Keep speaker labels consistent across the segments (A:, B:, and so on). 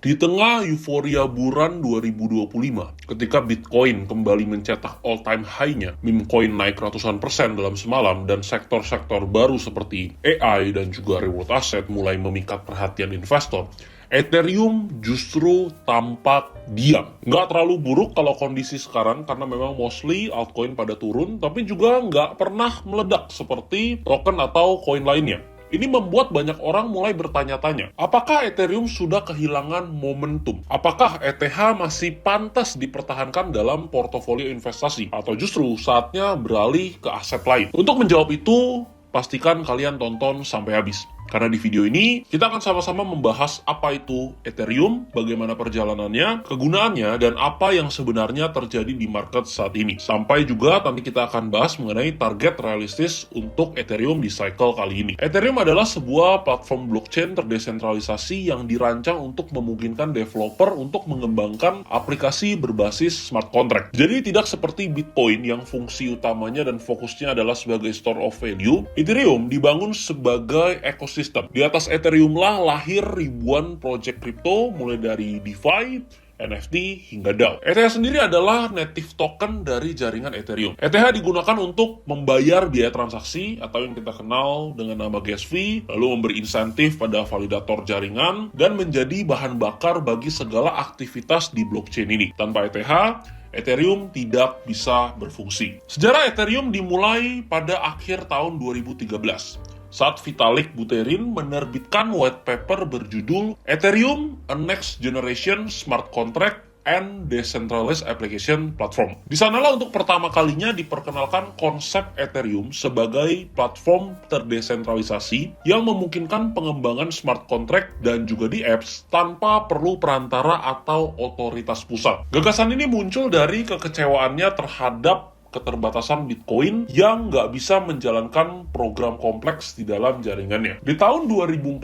A: Di tengah euforia bulan 2025, ketika Bitcoin kembali mencetak all-time high-nya, meme coin naik ratusan persen dalam semalam, dan sektor-sektor baru seperti AI dan juga reward asset mulai memikat perhatian investor, Ethereum justru tampak diam. Nggak terlalu buruk kalau kondisi sekarang karena memang mostly altcoin pada turun, tapi juga nggak pernah meledak seperti token atau koin lainnya. Ini membuat banyak orang mulai bertanya-tanya, apakah Ethereum sudah kehilangan momentum? Apakah ETH masih pantas dipertahankan dalam portofolio investasi? Atau justru saatnya beralih ke aset lain? Untuk menjawab itu, pastikan kalian tonton sampai habis. Karena di video ini, kita akan sama-sama membahas apa itu Ethereum, bagaimana perjalanannya, kegunaannya, dan apa yang sebenarnya terjadi di market saat ini. Sampai juga nanti kita akan bahas mengenai target realistis untuk Ethereum di cycle kali ini. Ethereum adalah sebuah platform blockchain terdesentralisasi yang dirancang untuk memungkinkan developer untuk mengembangkan aplikasi berbasis smart contract. Jadi tidak seperti Bitcoin yang fungsi utamanya dan fokusnya adalah sebagai store of value, Ethereum dibangun sebagai ekosistem. Di atas Ethereum lah lahir ribuan project crypto mulai dari DeFi, NFT, hingga DAO. ETH sendiri adalah native token dari jaringan Ethereum. ETH digunakan untuk membayar biaya transaksi atau yang kita kenal dengan nama gas fee, lalu memberi insentif pada validator jaringan, dan menjadi bahan bakar bagi segala aktivitas di blockchain ini. Tanpa ETH, Ethereum tidak bisa berfungsi. Sejarah Ethereum dimulai pada akhir tahun 2013. Saat Vitalik Buterin menerbitkan white paper berjudul Ethereum, a Next Generation Smart Contract and Decentralized Application Platform. Di sanalah untuk pertama kalinya diperkenalkan konsep Ethereum sebagai platform terdesentralisasi yang memungkinkan pengembangan smart contract dan juga di apps tanpa perlu perantara atau otoritas pusat. Gagasan ini muncul dari kekecewaannya terhadap keterbatasan Bitcoin yang nggak bisa menjalankan program kompleks di dalam jaringannya. Di tahun 2014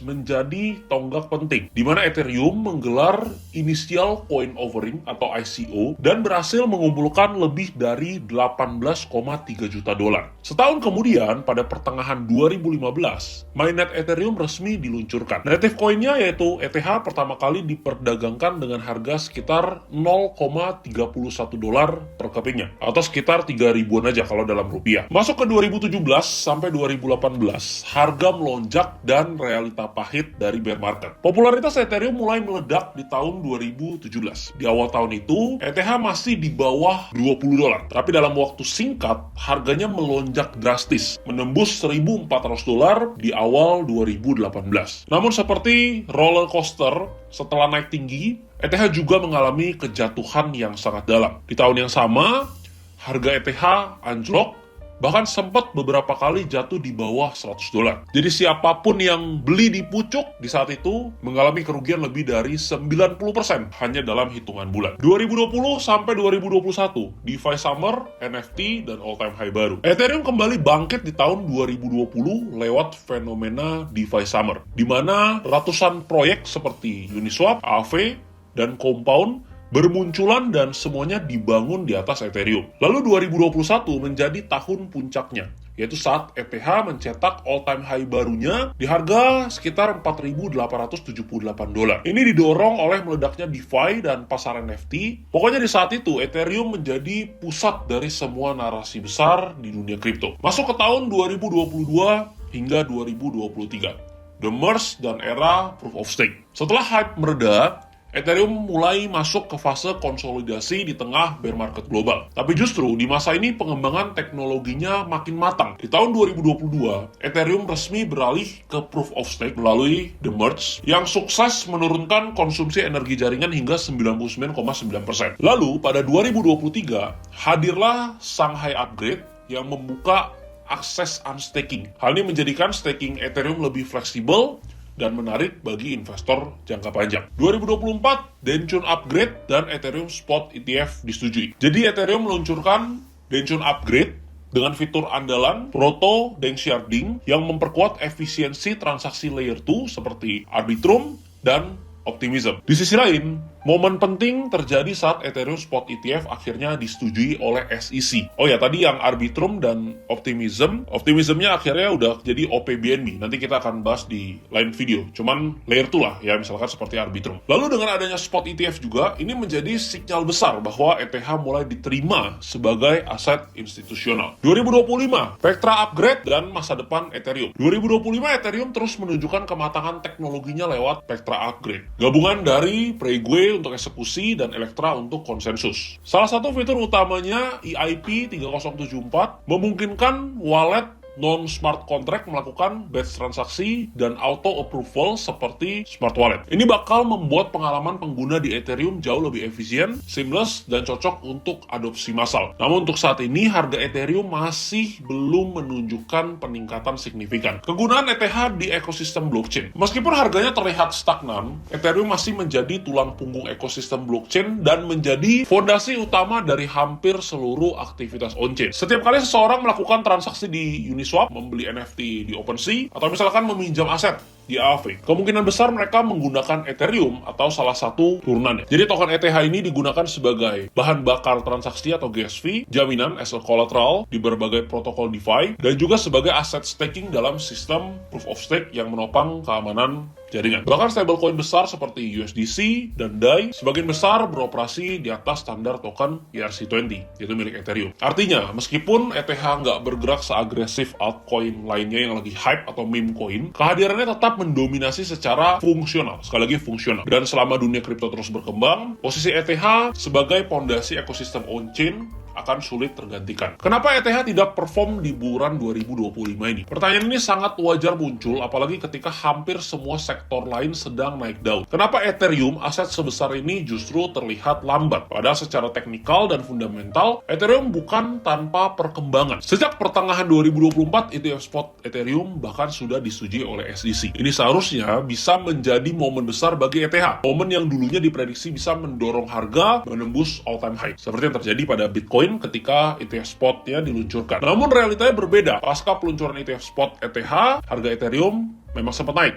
A: menjadi tonggak penting, di mana Ethereum menggelar Initial Coin Offering atau ICO dan berhasil mengumpulkan lebih dari 18,3 juta dolar. Setahun kemudian, pada pertengahan 2015, mainnet Ethereum resmi diluncurkan. Native coin-nya yaitu ETH pertama kali diperdagangkan dengan harga sekitar 0,31 dolar per kepingnya, atau sekitar 3 ribuan aja kalau dalam rupiah. Masuk ke 2017 sampai 2018, harga melonjak dan realita pahit dari bear market. Popularitas Ethereum mulai meledak di tahun 2017. Di awal tahun itu, ETH masih di bawah 20 dolar. Tapi dalam waktu singkat, harganya melonjak drastis, menembus 1.400 dolar di awal 2018. Namun seperti roller coaster, setelah naik tinggi, ETH juga mengalami kejatuhan yang sangat dalam. Di tahun yang sama, harga ETH anjlok, bahkan sempat beberapa kali jatuh di bawah 100 dolar. Jadi siapapun yang beli di pucuk di saat itu mengalami kerugian lebih dari 90% hanya dalam hitungan bulan. 2020 sampai 2021, DeFi Summer, NFT, dan all-time high baru. Ethereum kembali bangkit di tahun 2020 lewat fenomena DeFi Summer, di mana ratusan proyek seperti Uniswap, Aave, dan Compound bermunculan dan semuanya dibangun di atas Ethereum. Lalu 2021 menjadi tahun puncaknya, yaitu saat ETH mencetak all-time high barunya di harga sekitar 4.878 dolar. Ini didorong oleh meledaknya DeFi dan pasar NFT. Pokoknya di saat itu, Ethereum menjadi pusat dari semua narasi besar di dunia kripto. Masuk ke tahun 2022 hingga 2023, the merge dan era proof of stake. Setelah hype mereda, Ethereum mulai masuk ke fase konsolidasi di tengah bear market global. Tapi justru di masa ini pengembangan teknologinya makin matang. Di tahun 2022, Ethereum resmi beralih ke proof of stake melalui the merge yang sukses menurunkan konsumsi energi jaringan hingga 99,9%. Lalu pada 2023, hadirlah Shanghai Upgrade yang membuka akses unstaking. Hal ini menjadikan staking Ethereum lebih fleksibel dan menarik bagi investor jangka panjang. 2024, Denchun Upgrade dan Ethereum Spot ETF disetujui. Jadi Ethereum meluncurkan Denchun Upgrade dengan fitur andalan Proto Danksharding yang memperkuat efisiensi transaksi layer 2 seperti Arbitrum dan Optimism. Di sisi lain, Momen penting terjadi saat Ethereum Spot ETF akhirnya disetujui oleh SEC. Oh ya, tadi yang Arbitrum dan Optimism-nya akhirnya udah jadi OPBNB. Nanti kita akan bahas di lain video. Cuman layer 2 lah ya, misalkan seperti Arbitrum. Lalu dengan adanya Spot ETF juga, ini menjadi sinyal besar bahwa ETH mulai diterima sebagai aset institusional. 2025, Spectra upgrade dan masa depan Ethereum. 2025 Ethereum terus menunjukkan kematangan teknologinya lewat Spectra upgrade. Gabungan dari Prague untuk eksekusi dan Electra untuk konsensus. Salah satu fitur utamanya EIP 3074 memungkinkan wallet non-smart contract melakukan batch transaksi dan auto-approval seperti smart wallet. Ini bakal membuat pengalaman pengguna di Ethereum jauh lebih efisien, seamless, dan cocok untuk adopsi massal. Namun untuk saat ini, harga Ethereum masih belum menunjukkan peningkatan signifikan. Kegunaan ETH di ekosistem blockchain. Meskipun harganya terlihat stagnan, Ethereum masih menjadi tulang punggung ekosistem blockchain dan menjadi fondasi utama dari hampir seluruh aktivitas on-chain. Setiap kali seseorang melakukan transaksi di Uniswap, membeli NFT di OpenSea, atau misalkan meminjam aset di Aave, kemungkinan besar mereka menggunakan Ethereum atau salah satu turunannya. Jadi token ETH ini digunakan sebagai bahan bakar transaksi atau gas fee, jaminan as a collateral di berbagai protokol DeFi, dan juga sebagai aset staking dalam sistem proof of stake yang menopang keamanan jaringan. Bahkan stablecoin besar seperti USDC dan DAI sebagian besar beroperasi di atas standar token ERC20, yaitu milik Ethereum. Artinya, meskipun ETH nggak bergerak seagresif altcoin lainnya yang lagi hype atau meme coin, kehadirannya tetap mendominasi secara fungsional. Sekali lagi fungsional. Dan selama dunia kripto terus berkembang, posisi ETH sebagai pondasi ekosistem on-chain akan sulit tergantikan. Kenapa ETH tidak perform di bulan 2025 ini? Pertanyaan ini sangat wajar muncul, apalagi ketika hampir semua sektor lain sedang naik daun. Kenapa Ethereum, aset sebesar ini, justru terlihat lambat? Padahal secara teknikal dan fundamental, Ethereum bukan tanpa perkembangan. Sejak pertengahan 2024, ETF Spot Ethereum bahkan sudah disetujui oleh SEC. Ini seharusnya bisa menjadi momen besar bagi ETH. Momen yang dulunya diprediksi bisa mendorong harga menembus all-time high. Seperti yang terjadi pada Bitcoin ketika ETF Spot-nya diluncurkan. Namun realitanya berbeda. Pasca peluncuran ETF Spot ETH, harga Ethereum memang sempat naik,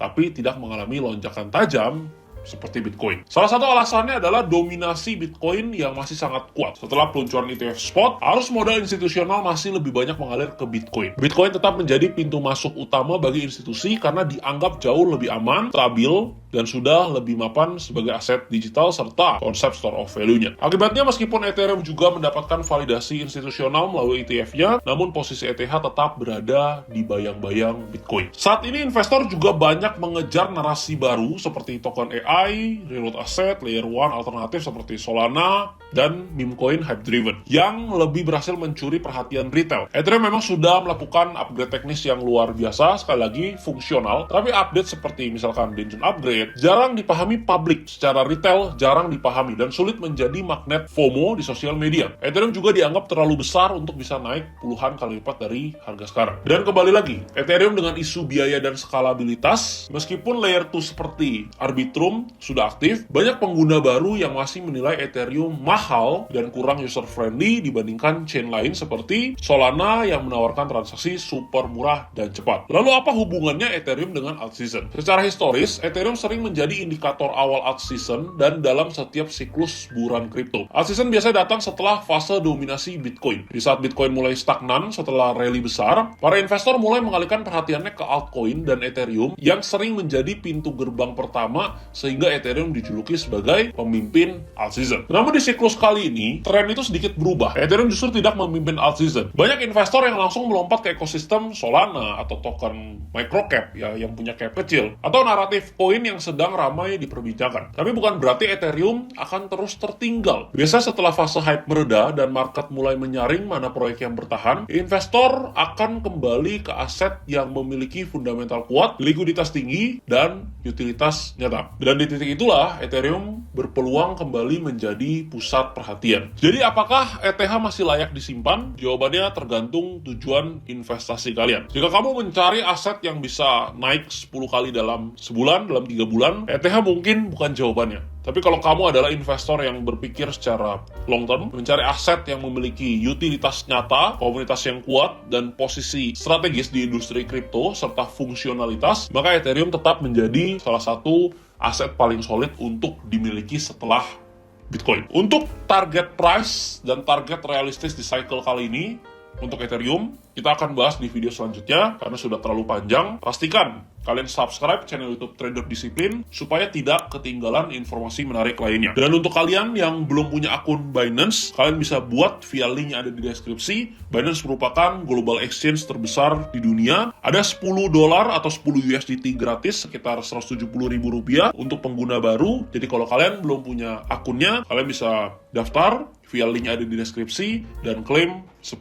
A: tapi tidak mengalami lonjakan tajam seperti Bitcoin. Salah satu alasannya adalah dominasi Bitcoin yang masih sangat kuat. Setelah peluncuran ETF Spot, arus modal institusional masih lebih banyak mengalir ke Bitcoin. Bitcoin tetap menjadi pintu masuk utama bagi institusi karena dianggap jauh lebih aman, stabil, dan sudah lebih mapan sebagai aset digital serta konsep store of value-nya. Akibatnya, meskipun Ethereum juga mendapatkan validasi institusional melalui ETF-nya, namun posisi ETH tetap berada di bayang-bayang Bitcoin. Saat ini investor juga banyak mengejar narasi baru seperti token AI, real world asset, layer 1 alternatif seperti Solana, dan meme coin hype driven yang lebih berhasil mencuri perhatian retail. Ethereum memang sudah melakukan upgrade teknis yang luar biasa, sekali lagi fungsional, tapi update seperti misalkan Dungeon upgrade jarang dipahami publik, secara retail jarang dipahami dan sulit menjadi magnet FOMO di sosial media. Ethereum juga dianggap terlalu besar untuk bisa naik puluhan kali lipat dari harga sekarang. Dan kembali lagi, Ethereum dengan isu biaya dan skalabilitas, meskipun layer 2 seperti Arbitrum sudah aktif, banyak pengguna baru yang masih menilai Ethereum mahal dan kurang user friendly dibandingkan chain lain seperti Solana yang menawarkan transaksi super murah dan cepat. Lalu apa hubungannya Ethereum dengan alt season? Secara historis, Ethereum sering menjadi indikator awal alt season dan dalam setiap siklus buruan kripto. Alt season biasanya datang setelah fase dominasi Bitcoin. Di saat Bitcoin mulai stagnan setelah rally besar, para investor mulai mengalihkan perhatiannya ke altcoin dan Ethereum yang sering menjadi pintu gerbang pertama sehingga Ethereum dijuluki sebagai pemimpin alt season. Namun di siklus kali ini, tren itu sedikit berubah. Ethereum justru tidak memimpin alt season. Banyak investor yang langsung melompat ke ekosistem Solana atau token microcap ya, yang punya cap kecil, atau naratif koin yang sedang ramai diperbincangkan. Tapi bukan berarti Ethereum akan terus tertinggal. Biasa setelah fase hype mereda dan market mulai menyaring mana proyek yang bertahan, investor akan kembali ke aset yang memiliki fundamental kuat, likuiditas tinggi, dan utilitas nyata. Dan di titik itulah Ethereum berpeluang kembali menjadi pusat perhatian. Jadi apakah ETH masih layak disimpan? Jawabannya tergantung tujuan investasi kalian. Jika kamu mencari aset yang bisa naik 10 kali dalam sebulan, dalam 3 bulan, ETH mungkin bukan jawabannya. Tapi kalau kamu adalah investor yang berpikir secara long term, mencari aset yang memiliki utilitas nyata, komunitas yang kuat, dan posisi strategis di industri kripto, serta fungsionalitas, maka Ethereum tetap menjadi salah satu aset paling solid untuk dimiliki setelah Bitcoin. Untuk target price dan target realistis di cycle kali ini, untuk Ethereum, kita akan bahas di video selanjutnya karena sudah terlalu panjang. Pastikan kalian subscribe channel YouTube Trader Disiplin supaya tidak ketinggalan informasi menarik lainnya. Dan untuk kalian yang belum punya akun Binance, kalian bisa buat via link yang ada di deskripsi. Binance merupakan global exchange terbesar di dunia. Ada $10 atau 10 USDT gratis, sekitar Rp170.000 untuk pengguna baru. Jadi kalau kalian belum punya akunnya, kalian bisa daftar via link yang ada di deskripsi dan klaim $10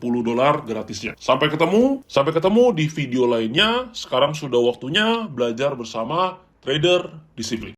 A: gratisnya. Sampai ketemu di video lainnya. Sekarang sudah waktunya belajar bersama Trader Disiplin.